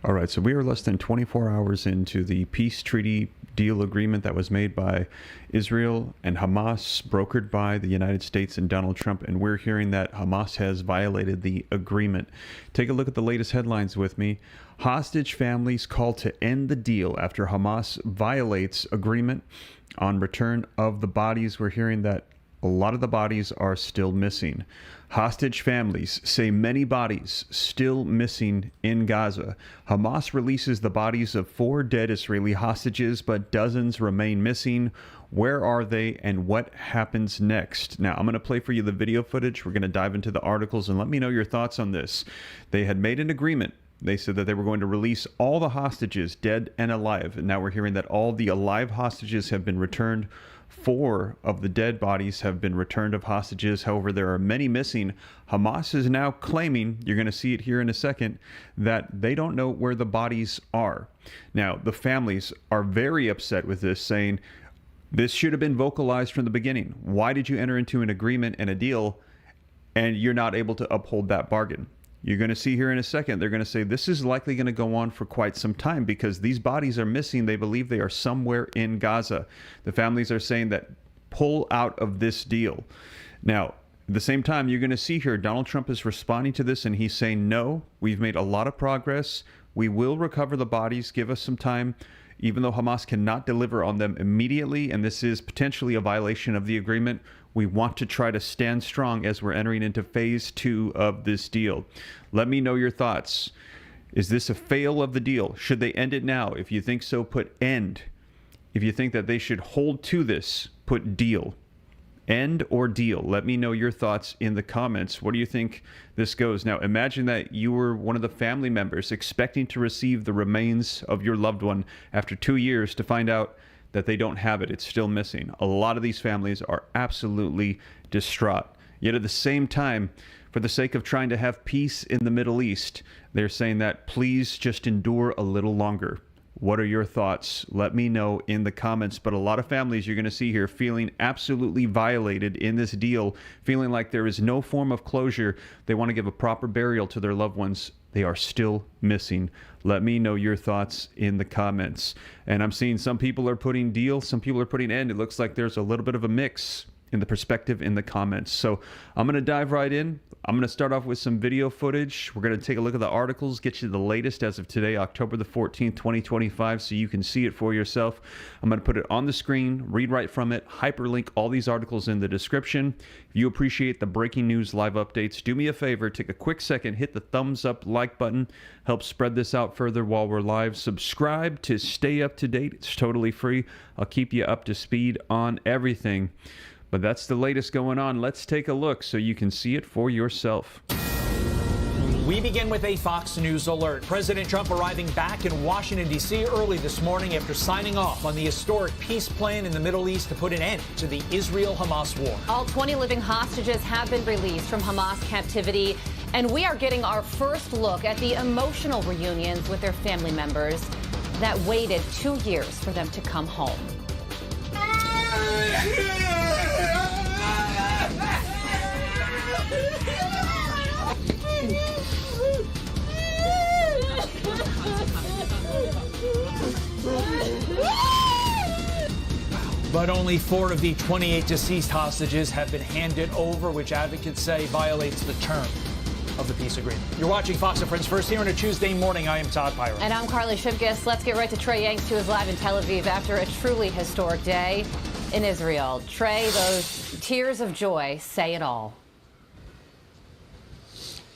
All right, so we are less than 24 hours into the peace treaty deal agreement that was made by Israel and Hamas, brokered by the United States and Donald Trump, and we're hearing that Hamas has violated the agreement. Take a look at the latest headlines with me. Hostage families call to end the deal after Hamas violates agreement on return of the bodies. We're hearing that a lot of the bodies are still missing. Hostage families say many bodies still missing in Gaza. Hamas releases the bodies of 4 dead Israeli hostages, but dozens remain missing. Where are they and what happens next? Now, I'm going to play for you the video footage. We're going to dive into the articles and let me know your thoughts on this. They had made an agreement. They said that they were going to release all the hostages, dead and alive. And now we're hearing that all the alive hostages have been returned. 4 of the dead bodies have been returned of hostages. However, there are many missing. Hamas is now claiming, you're going to see it here in a second, that they don't know where the bodies are. Now, the families are very upset with this, saying this should have been vocalized from the beginning. Why did you enter into an agreement and a deal and you're not able to uphold that bargain? You're going to see here in a second, they're going to say this is likely going to go on for quite some time because these bodies are missing. They believe they are somewhere in Gaza. The families are saying that pull out of this deal. Now, at the same time, you're going to see here Donald Trump is responding to this and he's saying, no, we've made a lot of progress. We will recover the bodies. Give us some time. Even though Hamas cannot deliver on them immediately, and this is potentially a violation of the agreement, we want to try to stand strong as we're entering into phase 2 of this deal. Let me know your thoughts. Is this a fail of the deal? Should they end it now? If you think so, put end. If you think that they should hold to this, put deal. End or deal? Let me know your thoughts in the comments. What do you think this goes? Now, imagine that you were one of the family members expecting to receive the remains of your loved one after 2 years to find out that they don't have it. It's still missing. A lot of these families are absolutely distraught. Yet at the same time, for the sake of trying to have peace in the Middle East, they're saying that please just endure a little longer. What are your thoughts? Let me know in the comments. But a lot of families you're going to see here feeling absolutely violated in this deal, feeling like there is no form of closure. They want to give a proper burial to their loved ones. They are still missing. Let me know your thoughts in the comments. And I'm seeing some people are putting deal, some people are putting end. It looks like there's a little bit of a mix in the perspective in the comments. So I'm going to dive right in. I'm going to start off with some video footage. We're going to take a look at the articles, get you the latest as of today, October the 14th, 2025, so you can see it for yourself. I'm going to put it on the screen, read right from it, hyperlink all these articles in the description. If you appreciate the breaking news live updates, do me a favor, take a quick second, hit the thumbs up like button, help spread this out further while we're live. Subscribe to stay up to date. It's totally free. I'll keep you up to speed on everything. But that's the latest going on. Let's take a look so you can see it for yourself. We begin with a Fox News alert. President Trump arriving back in Washington, D.C. early this morning after signing off on the historic peace plan in the Middle East to put an end to the Israel-Hamas war. All 20 living hostages have been released from Hamas captivity, and we are getting our first look at the emotional reunions with their family members that waited 2 years for them to come home. But only 4 of the 28 deceased hostages have been handed over, which advocates say violates the term of the peace agreement. You're watching Fox and Friends First here on a Tuesday morning. I am Todd Pyro. And I'm Carly Shipgis. Let's get right to Trey Yanks, who is live in Tel Aviv after a truly historic day in Israel. Trey, those tears of joy say it all.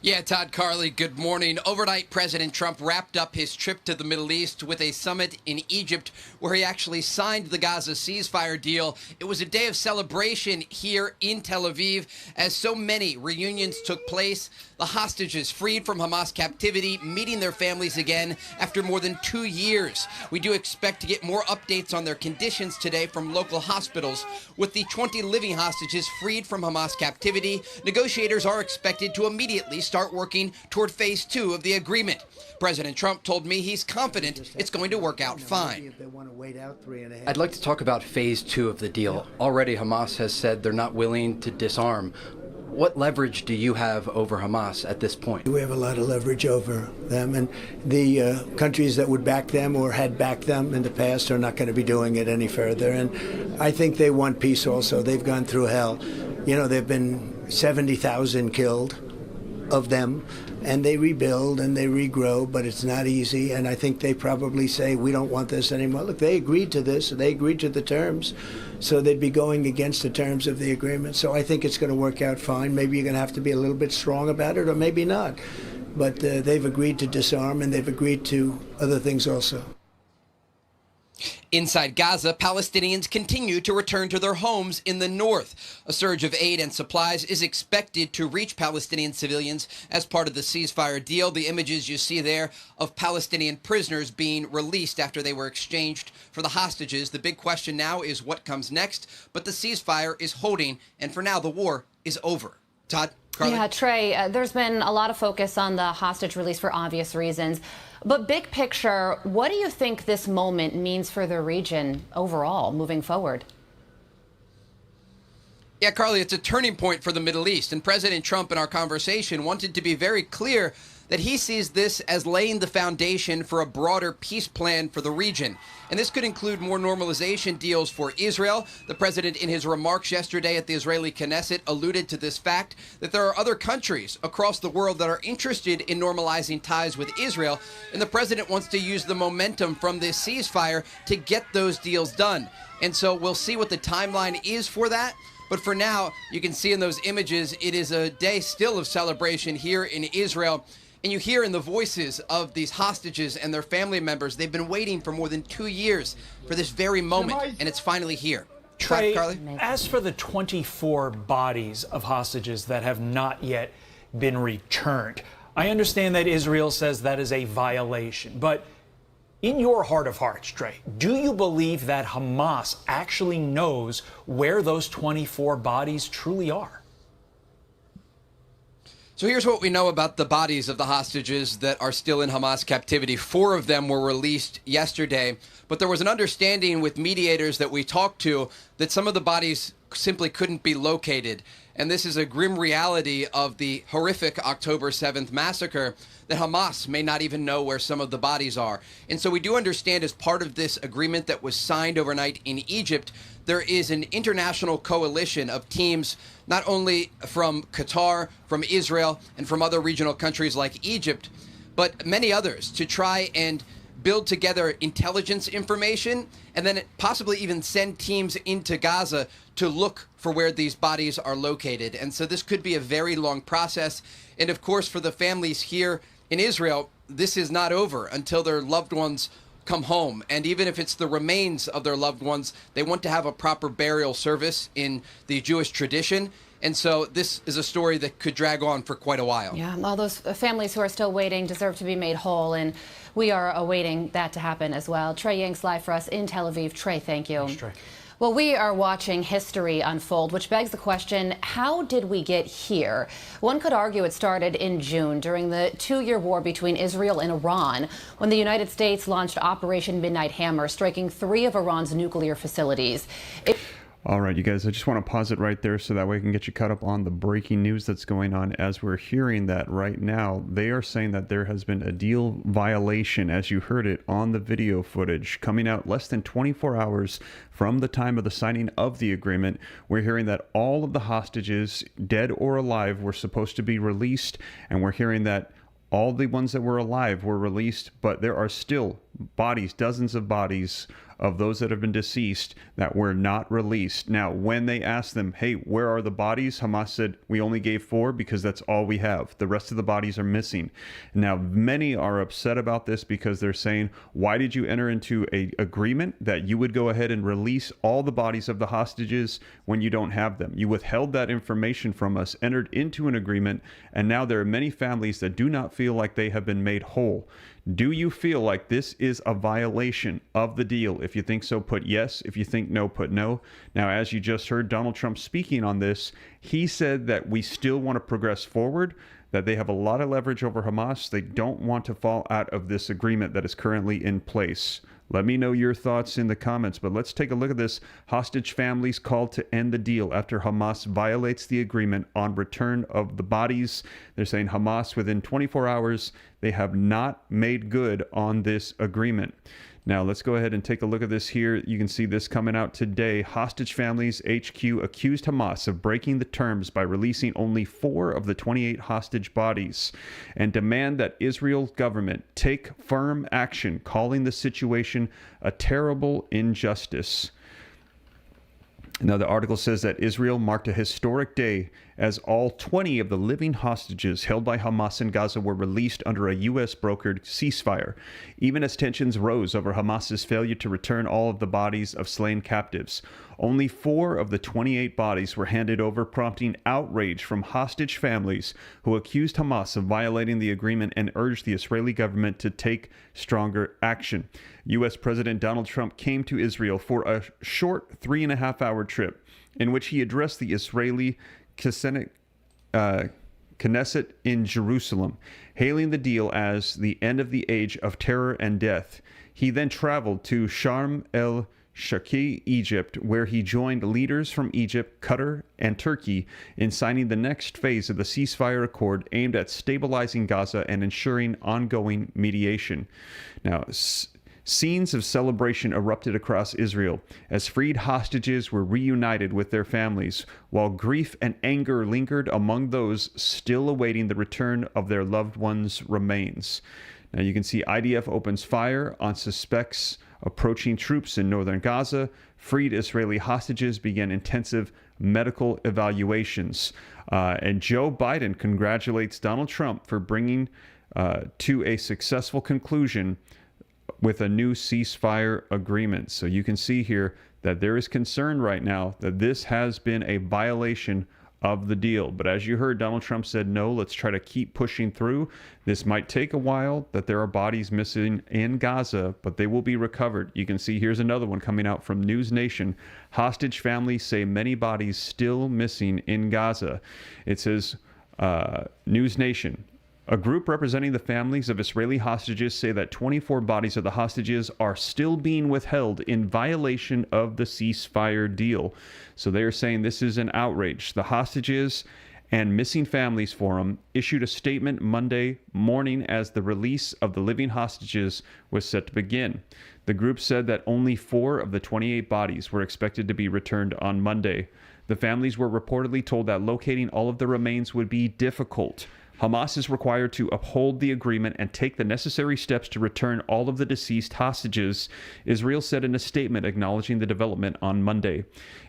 Yeah, Todd, Carly, good morning. Overnight, President Trump wrapped up his trip to the Middle East with a summit in Egypt where he actually signed the Gaza ceasefire deal. It was a day of celebration here in Tel Aviv as so many reunions took place. The hostages freed from Hamas captivity, meeting their families again after more than 2 years. We do expect to get more updates on their conditions today from local hospitals. With the 20 living hostages freed from Hamas captivity, negotiators are expected to immediately start working toward phase 2 of the agreement. President Trump told me he's confident it's going to work out fine. I'd like to talk about phase 2 of the deal. Already Hamas has said they're not willing to disarm. What leverage do you have over Hamas at this point? We have a lot of leverage over them, and the countries that would back them or had backed them in the past are not going to be doing it any further. And I think they want peace also. They've gone through hell. You know, there have been 70,000 killed of them, and they rebuild and they regrow, but it's not easy. And I think they probably say, we don't want this anymore. Look, they agreed to this. They agreed to the terms. So they'd be going against the terms of the agreement. So I think it's going to work out fine. Maybe you're going to have to be a little bit strong about it, or maybe not. But they've agreed to disarm, and they've agreed to other things also. Inside Gaza, Palestinians continue to return to their homes in the north. A surge of aid and supplies is expected to reach Palestinian civilians as part of the ceasefire deal. The images you see there of Palestinian prisoners being released after they were exchanged for the hostages. The big question now is what comes next, but the ceasefire is holding, and for now the war is over. Todd? Carly? Yeah, Trey, there's been a lot of focus on the hostage release for obvious reasons. But big picture, what do you think this moment means for the region overall moving forward? Yeah, Carly, it's a turning point for the Middle East. And President Trump, in our conversation, wanted to be very clear that he sees this as laying the foundation for a broader peace plan for the region. And this could include more normalization deals for Israel. The president, in his remarks yesterday at the Israeli Knesset, alluded to this fact that there are other countries across the world that are interested in normalizing ties with Israel. And the president wants to use the momentum from this ceasefire to get those deals done. And so we'll see what the timeline is for that. But for now, you can see in those images, it is a day still of celebration here in Israel. And you hear in the voices of these hostages and their family members, they've been waiting for more than 2 years for this very moment, and it's finally here. Trey, Carly? as for the 24 bodies of hostages that have not yet been returned, I understand that Israel says that is a violation. But in your heart of hearts, Trey, do you believe that Hamas actually knows where those 24 bodies truly are? So here's what we know about the bodies of the hostages that are still in Hamas captivity. 4 of them were released yesterday, but there was an understanding with mediators that we talked to that some of the bodies simply couldn't be located. And this is a grim reality of the horrific October 7th massacre, that Hamas may not even know where some of the bodies are. And so we do understand, as part of this agreement that was signed overnight in Egypt, there is an international coalition of teams, not only from Qatar, from Israel, and from other regional countries like Egypt, but many others, to try and build together intelligence information and then possibly even send teams into Gaza to look for where these bodies are located. And so this could be a very long process. And of course, for the families here in Israel, this is not over until their loved ones come home. And even if it's the remains of their loved ones, they want to have a proper burial service in the Jewish tradition. And so this is a story that could drag on for quite a while. Yeah, all those families who are still waiting deserve to be made whole, and we are awaiting that to happen as well. Trey Ying's live for us in Tel Aviv. Trey, thank you. Thanks, Trey. Well, we are watching history unfold, which begs the question, how did we get here? One could argue it started in June during the 2-year war between Israel and Iran, when the United States launched Operation Midnight Hammer, striking 3 of Iran's nuclear facilities. All right, you guys, I just want to pause it right there so that way I can get you caught up on the breaking news that's going on. As we're hearing that right now, they are saying that there has been a deal violation, as you heard it on the video footage, coming out less than 24 hours from the time of the signing of the agreement. We're hearing that all of the hostages, dead or alive, were supposed to be released, and we're hearing that all the ones that were alive were released, but there are still bodies, dozens of bodies of those that have been deceased that were not released. Now, when they asked them, hey, where are the bodies? Hamas said, we only gave 4 because that's all we have. The rest of the bodies are missing. Now, many are upset about this because they're saying, why did you enter into an agreement that you would go ahead and release all the bodies of the hostages when you don't have them? You withheld that information from us, entered into an agreement, and now there are many families that do not feel like they have been made whole. Do you feel like this is a violation of the deal? If you think so, put yes. If you think no, put no. Now, as you just heard Donald Trump speaking on this, he said that we still want to progress forward, that they have a lot of leverage over Hamas. They don't want to fall out of this agreement that is currently in place. Let me know your thoughts in the comments. But let's take a look at this. Hostage families called to end the deal after Hamas violates the agreement on return of the bodies. They're saying Hamas, within 24 hours, they have not made good on this agreement. Now, let's go ahead and take a look at this here. You can see this coming out today. Hostage Families HQ accused Hamas of breaking the terms by releasing only 4 of the 28 hostage bodies and demand that Israel's government take firm action, calling the situation a terrible injustice. Now, the article says that Israel marked a historic day as all 20 of the living hostages held by Hamas in Gaza were released under a U.S.-brokered ceasefire, even as tensions rose over Hamas's failure to return all of the bodies of slain captives. Only 4 of the 28 bodies were handed over, prompting outrage from hostage families who accused Hamas of violating the agreement and urged the Israeli government to take stronger action. U.S. President Donald Trump came to Israel for a short 3.5-hour trip in which he addressed the Israeli Knesset in Jerusalem, hailing the deal as the end of the age of terror and death. He then traveled to Sharm el-Sheikh, Egypt, where he joined leaders from Egypt, Qatar, and Turkey in signing the next phase of the ceasefire accord aimed at stabilizing Gaza and ensuring ongoing mediation. Now, scenes of celebration erupted across Israel as freed hostages were reunited with their families, while grief and anger lingered among those still awaiting the return of their loved ones' remains. Now you can see IDF opens fire on suspects approaching troops in northern Gaza. Freed Israeli hostages began intensive medical evaluations. And Joe Biden congratulates Donald Trump for bringing to a successful conclusion with a new ceasefire agreement. So you can see here that there is concern right now that this has been a violation of the deal. But as you heard, Donald Trump said, no, let's try to keep pushing through. This might take a while, that there are bodies missing in Gaza, but they will be recovered. You can see here's another one coming out from News Nation. Hostage families say many bodies still missing in Gaza. It says, News Nation, a group representing the families of Israeli hostages say that 24 bodies of the hostages are still being withheld in violation of the ceasefire deal. So they are saying this is an outrage. The Hostages and Missing Families Forum issued a statement Monday morning as the release of the living hostages was set to begin. The group said that only 4 of the 28 bodies were expected to be returned on Monday. The families were reportedly told that locating all of the remains would be difficult. Hamas is required to uphold the agreement and take the necessary steps to return all of the deceased hostages, Israel said in a statement acknowledging the development on Monday.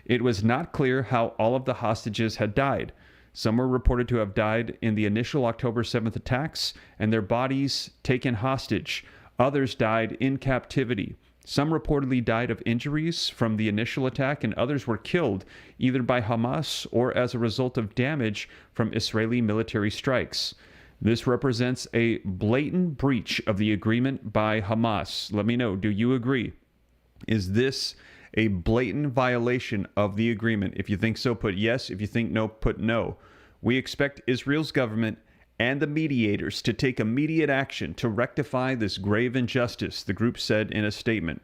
It was not clear how all of the hostages had died. Some were reported to have died in the initial October 7th attacks and their bodies taken hostage. Others died in captivity. Some reportedly died of injuries from the initial attack, and others were killed either by Hamas or as a result of damage from Israeli military strikes. This represents a blatant breach of the agreement by Hamas. Let me know, do you agree? Is this a blatant violation of the agreement? If you think so, put yes. If you think no, put no. We expect Israel's government and the mediators to take immediate action to rectify this grave injustice, the group said in a statement.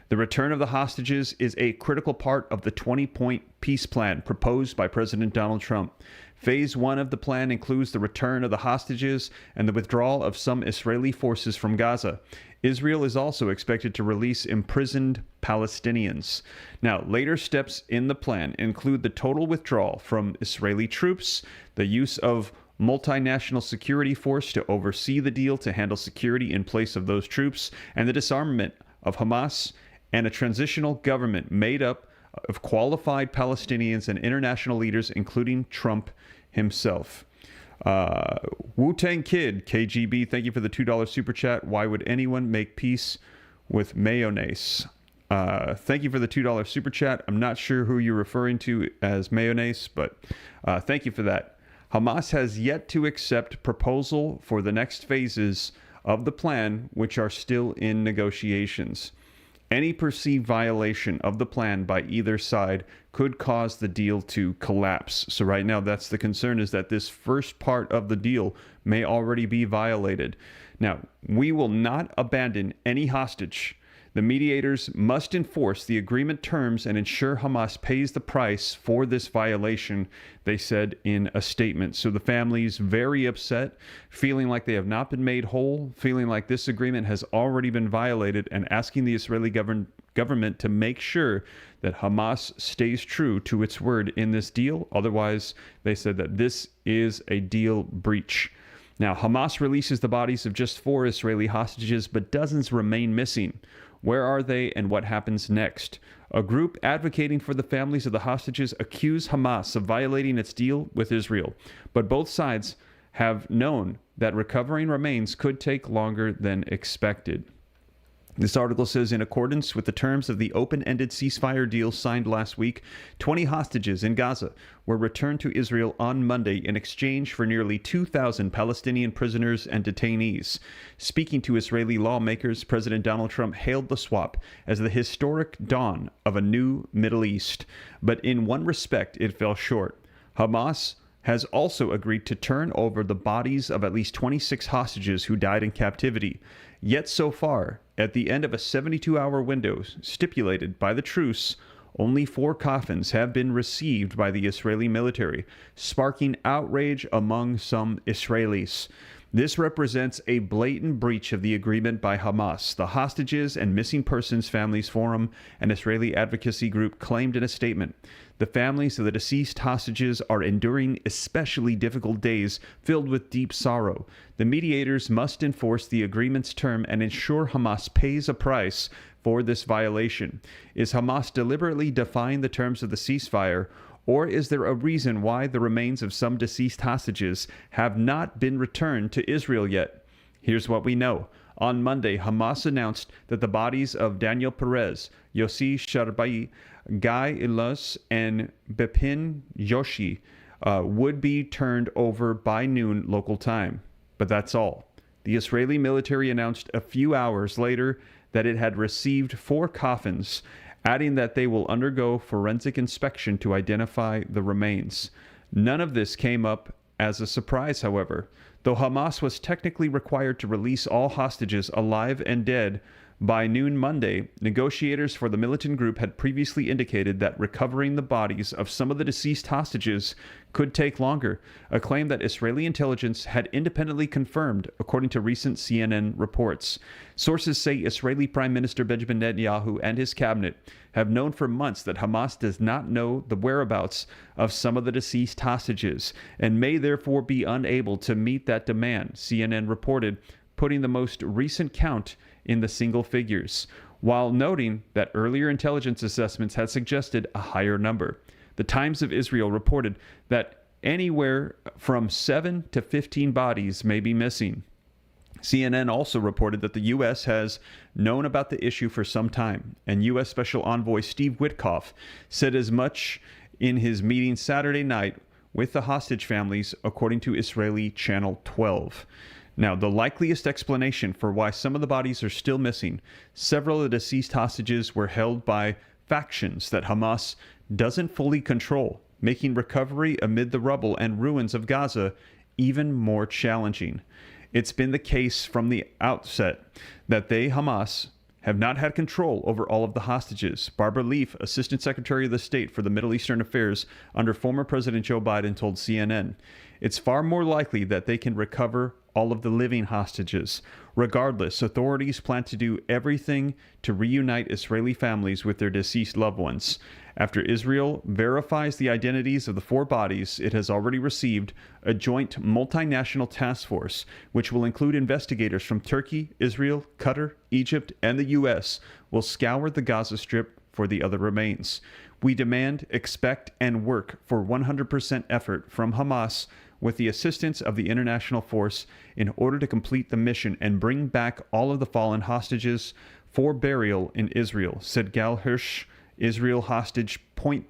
The return of the hostages is a critical part of the 20-point peace plan proposed by President Donald Trump. Phase 1 of the plan includes the return of the hostages and the withdrawal of some Israeli forces from Gaza. Israel is also expected to release imprisoned Palestinians. Now, later steps in the plan include the total withdrawal from Israeli troops, the use of multinational security force to oversee the deal to handle security in place of those troops, and the disarmament of Hamas, and a transitional government made up of qualified Palestinians and international leaders, including Trump himself. Wu-Tang Kid, KGB, thank you for the $2 super chat. Why would anyone make peace with mayonnaise? Thank you for the $2 super chat. I'm not sure who you're referring to as mayonnaise, but thank you for that. Hamas has yet to accept proposal for the next phases of the plan, which are still in negotiations. Any perceived violation of the plan by either side could cause the deal to collapse. So right now, that's the concern, is that this first part of the deal may already be violated. Now, we will not abandon any hostage The mediators must enforce the agreement terms and ensure Hamas pays the price for this violation, they said in a statement. So the family's very upset, feeling like they have not been made whole, feeling like this agreement has already been violated, and asking the Israeli government to make sure that Hamas stays true to its word in this deal. Otherwise, they said that this is a deal breach. Now, Hamas releases the bodies of just 4 Israeli hostages, but dozens remain missing. Where are they and what happens next? A group advocating for the families of the hostages accuse Hamas of violating its deal with Israel, but both sides have known that recovering remains could take longer than expected. This article says, in accordance with the terms of the open-ended ceasefire deal signed last week, 20 hostages in Gaza were returned to Israel on Monday in exchange for nearly 2,000 Palestinian prisoners and detainees. Speaking to Israeli lawmakers, President Donald Trump hailed the swap as the historic dawn of a new Middle East. But in one respect, it fell short. Hamas has also agreed to turn over the bodies of at least 26 hostages who died in captivity. Yet so far, at the end of a 72-hour window stipulated by the truce, only 4 coffins have been received by the Israeli military, sparking outrage among some Israelis. This represents a blatant breach of the agreement by Hamas. The Hostages and Missing Persons Families Forum, an Israeli advocacy group, claimed in a statement, the families of the deceased hostages are enduring especially difficult days filled with deep sorrow. The mediators must enforce the agreement's term and ensure Hamas pays a price for this violation. Is Hamas deliberately defying the terms of the ceasefire, or is there a reason why the remains of some deceased hostages have not been returned to Israel yet? Here's what we know. On Monday, Hamas announced that the bodies of Daniel Perez, Yossi Sharbai, Guy Ilos, and Bepin Yoshi would be turned over by noon local time. But that's all. The Israeli military announced a few hours later that it had received 4 coffins, adding that they will undergo forensic inspection to identify the remains. None of this came up as a surprise, however. Though Hamas was technically required to release all hostages alive and dead by noon Monday, negotiators for the militant group had previously indicated that recovering the bodies of some of the deceased hostages could take longer, a claim that Israeli intelligence had independently confirmed, according to recent CNN reports. Sources say Israeli Prime Minister Benjamin Netanyahu and his cabinet have known for months that Hamas does not know the whereabouts of some of the deceased hostages and may therefore be unable to meet that demand, CNN reported, putting the most recent count in the single figures, while noting that earlier intelligence assessments had suggested a higher number. The Times of Israel reported that anywhere from 7 to 15 bodies may be missing. CNN also reported that the U.S. has known about the issue for some time, and U.S. Special Envoy Steve Witkoff said as much in his meeting Saturday night with the hostage families, according to Israeli Channel 12. Now, the likeliest explanation for why some of the bodies are still missing, several of the deceased hostages were held by factions that Hamas doesn't fully control, making recovery amid the rubble and ruins of Gaza even more challenging. It's been the case from the outset that they, Hamas, have not had control over all of the hostages. Barbara Leaf, Assistant Secretary of the State for the Middle Eastern Affairs under former President Joe Biden, told CNN, it's far more likely that they can recover all of the living hostages. Regardless, authorities plan to do everything to reunite Israeli families with their deceased loved ones. After Israel verifies the identities of the 4 bodies, it has already received a joint multinational task force, which will include investigators from Turkey, Israel, Qatar, Egypt, and the U.S., will scour the Gaza Strip for the other remains. We demand, expect, and work for 100% effort from Hamas with the assistance of the international force in order to complete the mission and bring back all of the fallen hostages for burial in Israel, said Gal Hirsch, Israel hostage point